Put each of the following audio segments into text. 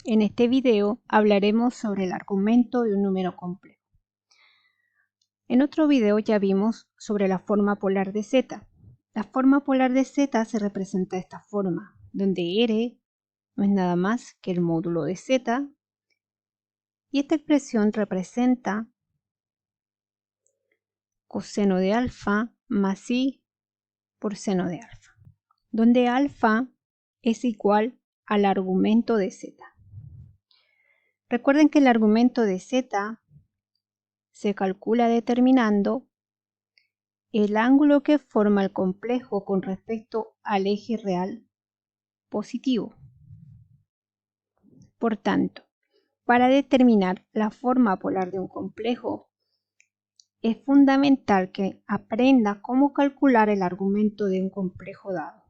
En este video hablaremos sobre el argumento de un número complejo. En otro video ya vimos sobre la forma polar de z. La forma polar de z se representa de esta forma, donde r no es nada más que el módulo de z, y esta expresión representa coseno de alfa más i por seno de alfa, donde alfa es igual al argumento de z. Recuerden que el argumento de z se calcula determinando el ángulo que forma el complejo con respecto al eje real positivo. Por tanto, para determinar la forma polar de un complejo, es fundamental que aprenda cómo calcular el argumento de un complejo dado.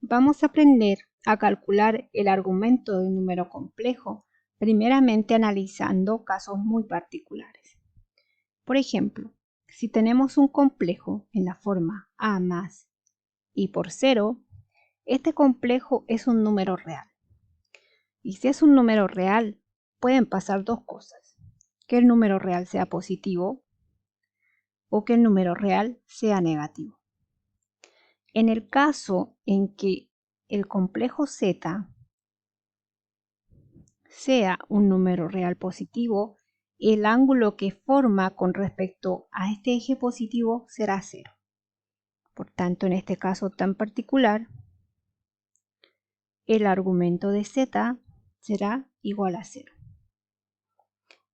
Vamos a aprender a calcular el argumento de un número complejo, primeramente analizando casos muy particulares. Por ejemplo, si tenemos un complejo en la forma a más i por 0, este complejo es un número real. Y si es un número real, pueden pasar dos cosas: que el número real sea positivo o que el número real sea negativo. En el caso en que el complejo z sea un número real positivo, el ángulo que forma con respecto a este eje positivo será 0. Por tanto, en este caso tan particular, el argumento de z será igual a 0.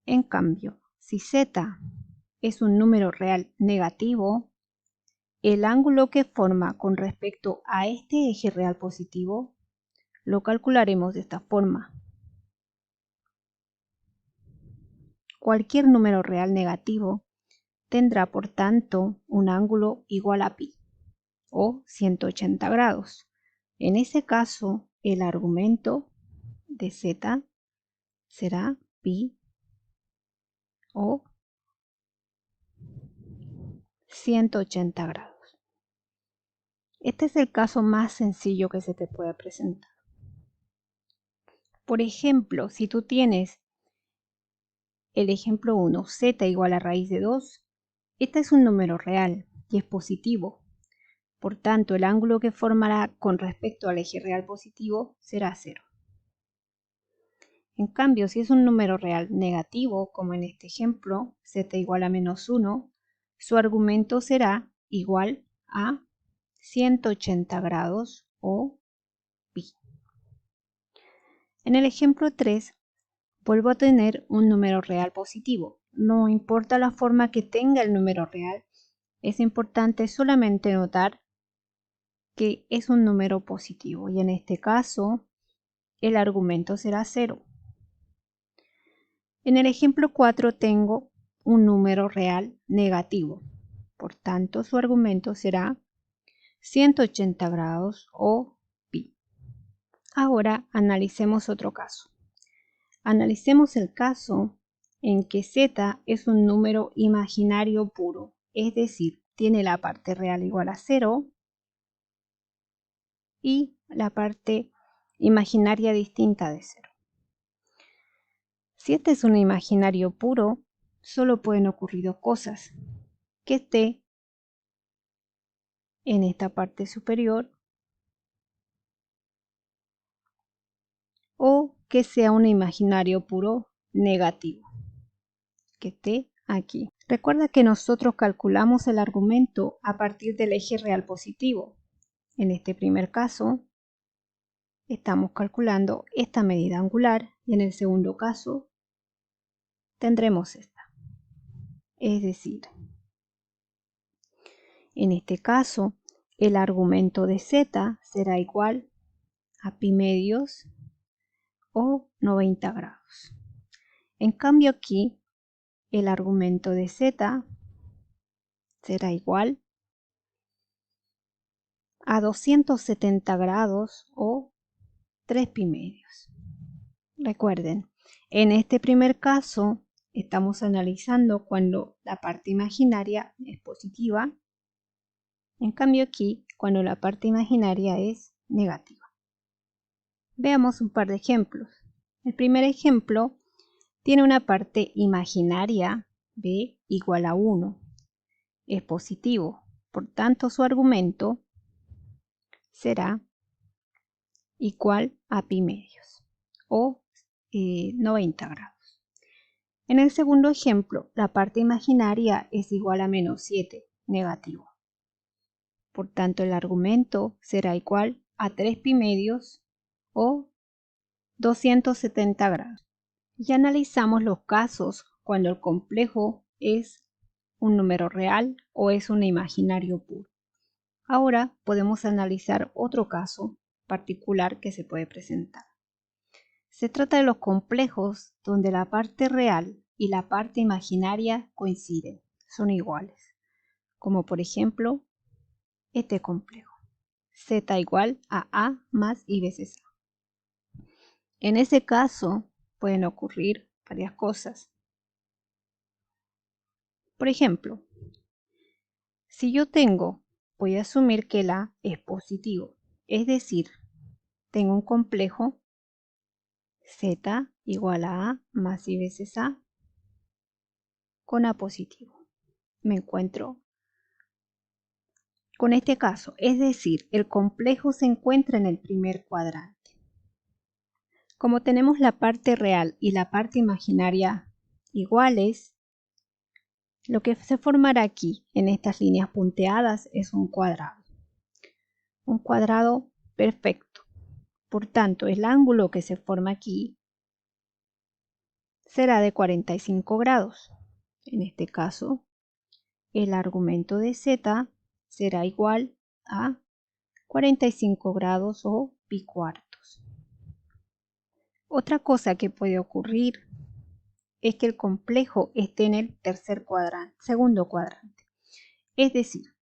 En cambio, si z es un número real negativo, el ángulo que forma con respecto a este eje real positivo lo calcularemos de esta forma. Cualquier número real negativo tendrá, por tanto, un ángulo igual a pi, o 180 grados. En ese caso, el argumento de z será pi o 180 grados. Este es el caso más sencillo que se te puede presentar. Por ejemplo, si tú tienes el ejemplo 1, z igual a raíz de 2, este es un número real y es positivo. Por tanto, el ángulo que formará con respecto al eje real positivo será 0. En cambio, si es un número real negativo, como en este ejemplo, z igual a menos 1, su argumento será igual a 180 grados o pi. En el ejemplo 3, vuelvo a tener un número real positivo. No importa la forma que tenga el número real, es importante solamente notar que es un número positivo y en este caso el argumento será 0. En el ejemplo 4 tengo un número real negativo, por tanto su argumento será 180 grados o pi. Ahora analicemos otro caso. Analicemos el caso en que z es un número imaginario puro, es decir, tiene la parte real igual a 0 y la parte imaginaria distinta de 0. Si este es un imaginario puro, solo pueden ocurrir dos cosas: que esté en esta parte superior o que sea un imaginario puro negativo, que esté aquí. Recuerda que nosotros calculamos el argumento a partir del eje real positivo. En este primer caso, estamos calculando esta medida angular y en el segundo caso tendremos esta. Es decir, en este caso, el argumento de z será igual a pi medios o 90 grados. En cambio aquí, el argumento de z será igual a 270 grados o 3 pi medios. Recuerden, en este primer caso estamos analizando cuando la parte imaginaria es positiva, en cambio aquí cuando la parte imaginaria es negativa. Veamos un par de ejemplos. El primer ejemplo tiene una parte imaginaria b igual a 1. Es positivo, por tanto su argumento será igual a pi medios o 90 grados. En el segundo ejemplo, la parte imaginaria es igual a menos 7, negativo. Por tanto, el argumento será igual a 3 pi medios o 270 grados. Ya analizamos los casos cuando el complejo es un número real o es un imaginario puro. Ahora podemos analizar otro caso particular que se puede presentar. Se trata de los complejos donde la parte real y la parte imaginaria coinciden, son iguales, como por ejemplo este complejo, z igual a más i veces a. En ese caso pueden ocurrir varias cosas. Por ejemplo, si yo voy a asumir que el a es positivo, es decir, tengo un complejo z igual a más i veces a con a positivo. Me encuentro con este caso, es decir, el complejo se encuentra en el primer cuadrante. Como tenemos la parte real y la parte imaginaria iguales, lo que se formará aquí en estas líneas punteadas es un cuadrado. Un cuadrado perfecto. Por tanto, el ángulo que se forma aquí será de 45 grados. En este caso, el argumento de z será igual a 45 grados o pi cuartos. Otra cosa que puede ocurrir es que el complejo esté en el segundo cuadrante. Es decir,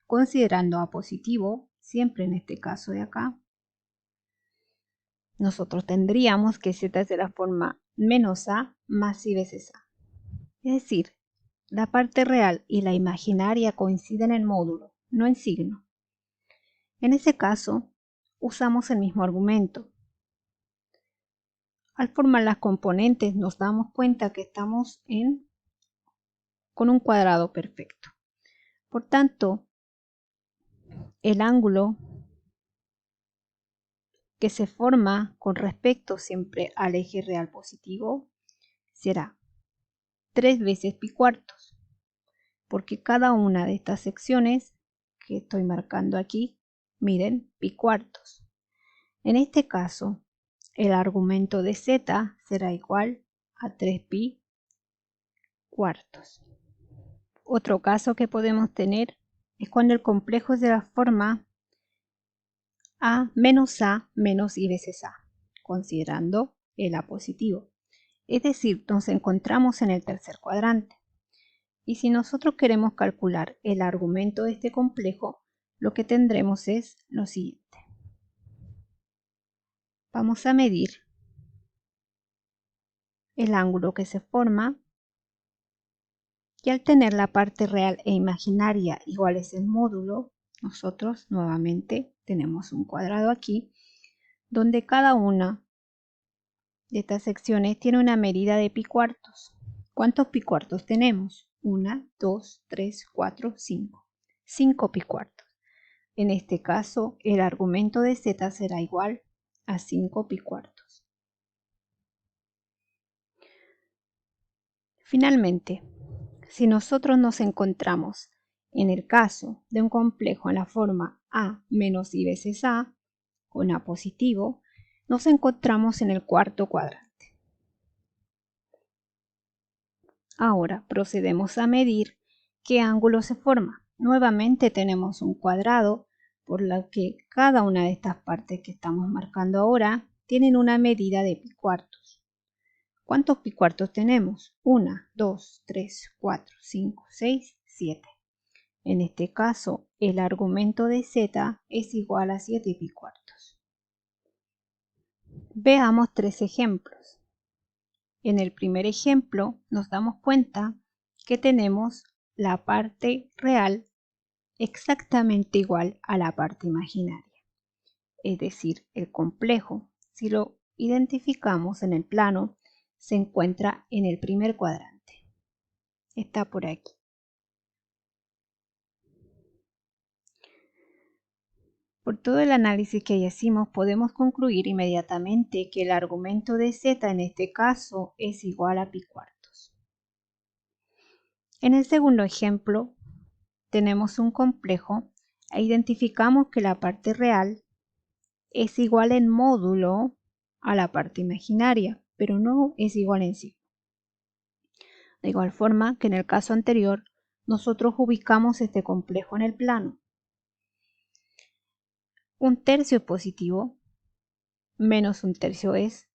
considerando a positivo, siempre en este caso de acá, nosotros tendríamos que z es de la forma menos a más i veces a. Es decir, la parte real y la imaginaria coinciden en módulo, no en signo. En ese caso, usamos el mismo argumento. Al formar las componentes nos damos cuenta que estamos con un cuadrado perfecto. Por tanto, el ángulo que se forma con respecto siempre al eje real positivo será 3 veces pi cuartos, porque cada una de estas secciones que estoy marcando aquí miden pi cuartos. En este caso, el argumento de z será igual a 3 pi cuartos. Otro caso que podemos tener es cuando el complejo es de la forma a menos i veces a, considerando el a positivo. Es decir, nos encontramos en el tercer cuadrante. Y si nosotros queremos calcular el argumento de este complejo, lo que tendremos es lo siguiente. Vamos a medir el ángulo que se forma y al tener la parte real e imaginaria iguales en módulo, nosotros nuevamente tenemos un cuadrado aquí donde cada una de estas secciones tiene una medida de pi cuartos. ¿Cuántos pi cuartos tenemos? 1, 2, 3, 4, 5. 5 pi cuartos. En este caso, el argumento de z será igual a 5 pi cuartos. Finalmente, si nosotros nos encontramos en el caso de un complejo en la forma a menos i veces a, con a positivo, nos encontramos en el cuarto cuadrante. Ahora procedemos a medir qué ángulo se forma. Nuevamente tenemos un cuadrado, por lo que cada una de estas partes que estamos marcando ahora tienen una medida de pi cuartos. ¿Cuántos pi cuartos tenemos? 1, 2, 3, 4, 5, 6, 7. En este caso, el argumento de z es igual a 7 pi cuartos. Veamos tres ejemplos. En el primer ejemplo nos damos cuenta que tenemos la parte real exactamente igual a la parte imaginaria. Es decir, el complejo, si lo identificamos en el plano se encuentra en el primer cuadrante. Está por aquí. Por todo el análisis que ya hicimos, podemos concluir inmediatamente que el argumento de z en este caso es igual a pi cuartos. En el segundo ejemplo, tenemos un complejo e identificamos que la parte real es igual en módulo a la parte imaginaria, pero no es igual en sí. De igual forma que en el caso anterior, nosotros ubicamos este complejo en el plano. Un tercio es positivo, menos un tercio es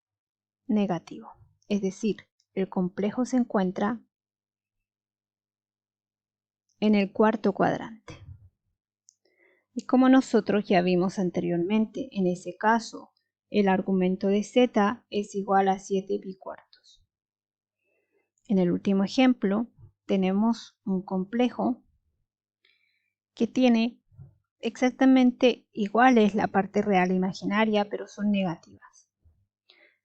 negativo. Es decir, el complejo se encuentra en el cuarto cuadrante. Y como nosotros ya vimos anteriormente, en ese caso, el argumento de z es igual a 7 pi cuartos. En el último ejemplo, tenemos un complejo que tiene exactamente iguales la parte real e imaginaria, pero son negativas.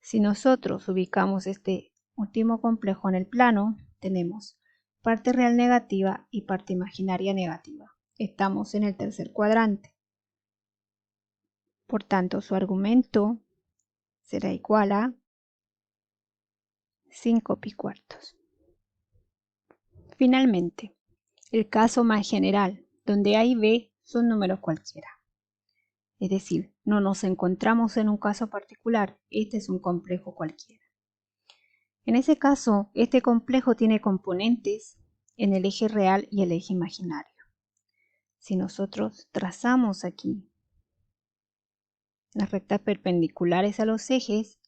Si nosotros ubicamos este último complejo en el plano, tenemos parte real negativa y parte imaginaria negativa. Estamos en el tercer cuadrante. Por tanto, su argumento será igual a 5 pi cuartos. Finalmente, el caso más general, donde A y B son números cualquiera. Es decir, no nos encontramos en un caso particular, este es un complejo cualquiera. En ese caso, este complejo tiene componentes en el eje real y el eje imaginario. Si nosotros trazamos aquí las rectas perpendiculares a los ejes,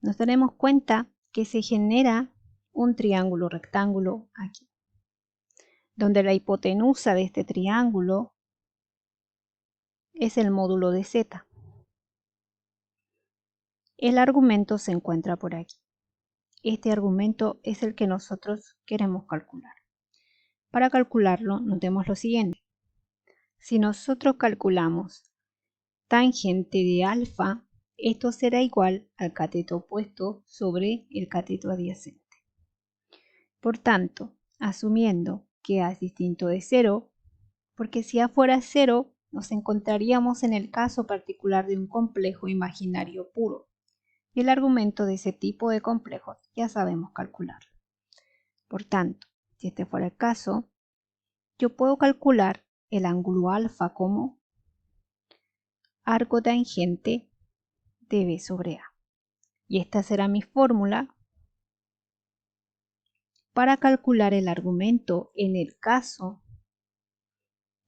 nos daremos cuenta que se genera un triángulo rectángulo aquí, donde la hipotenusa de este triángulo es el módulo de z. El argumento se encuentra por aquí. Este argumento es el que nosotros queremos calcular. Para calcularlo, notemos lo siguiente. Si nosotros calculamos tangente de alfa, esto será igual al cateto opuesto sobre el cateto adyacente. Por tanto, asumiendo que A es distinto de 0, porque si A fuera 0, nos encontraríamos en el caso particular de un complejo imaginario puro. Y el argumento de ese tipo de complejos ya sabemos calcularlo. Por tanto, si este fuera el caso, yo puedo calcular el ángulo alfa como arco tangente de B sobre A. Y esta será mi fórmula para calcular el argumento en el caso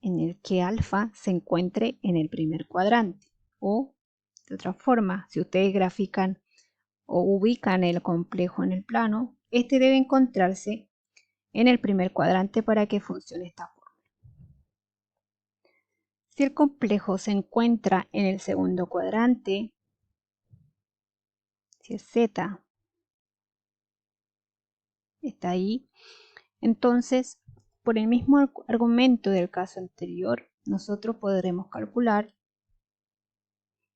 en el que alfa se encuentre en el primer cuadrante. O, de otra forma, si ustedes grafican o ubican el complejo en el plano, este debe encontrarse en el primer cuadrante para que funcione esta fórmula. Si el complejo se encuentra en el segundo cuadrante, si el z está ahí, entonces, por el mismo argumento del caso anterior, nosotros podremos calcular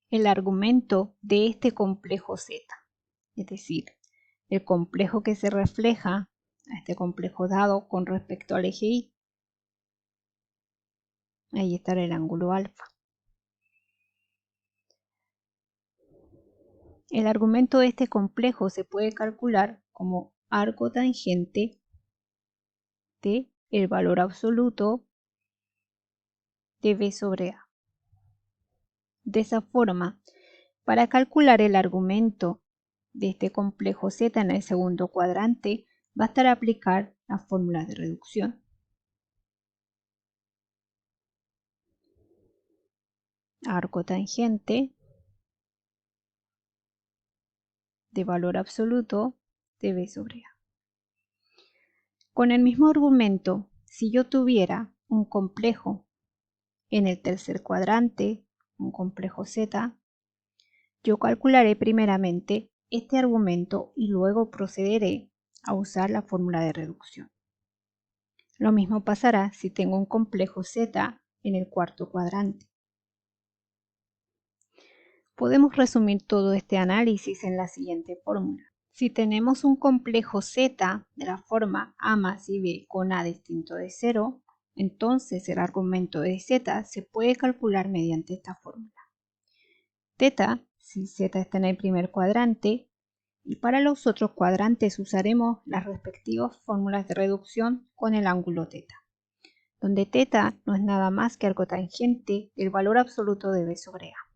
el argumento de este complejo z, es decir, el complejo que se refleja a este complejo dado con respecto al eje y. Ahí estará el ángulo alfa. El argumento de este complejo se puede calcular como arco tangente de el valor absoluto de B sobre A. De esa forma, para calcular el argumento de este complejo Z en el segundo cuadrante, bastará aplicar las fórmulas de reducción. Arco tangente de valor absoluto de B sobre A. Con el mismo argumento, si yo tuviera un complejo en el tercer cuadrante, un complejo Z, yo calcularé primeramente este argumento y luego procederé a usar la fórmula de reducción. Lo mismo pasará si tengo un complejo Z en el cuarto cuadrante. Podemos resumir todo este análisis en la siguiente fórmula. Si tenemos un complejo Z de la forma A más IB con A distinto de 0, entonces el argumento de Z se puede calcular mediante esta fórmula. Teta, si Z está en el primer cuadrante, y para los otros cuadrantes usaremos las respectivas fórmulas de reducción con el ángulo teta, donde teta no es nada más que algo tangente del valor absoluto de B sobre A.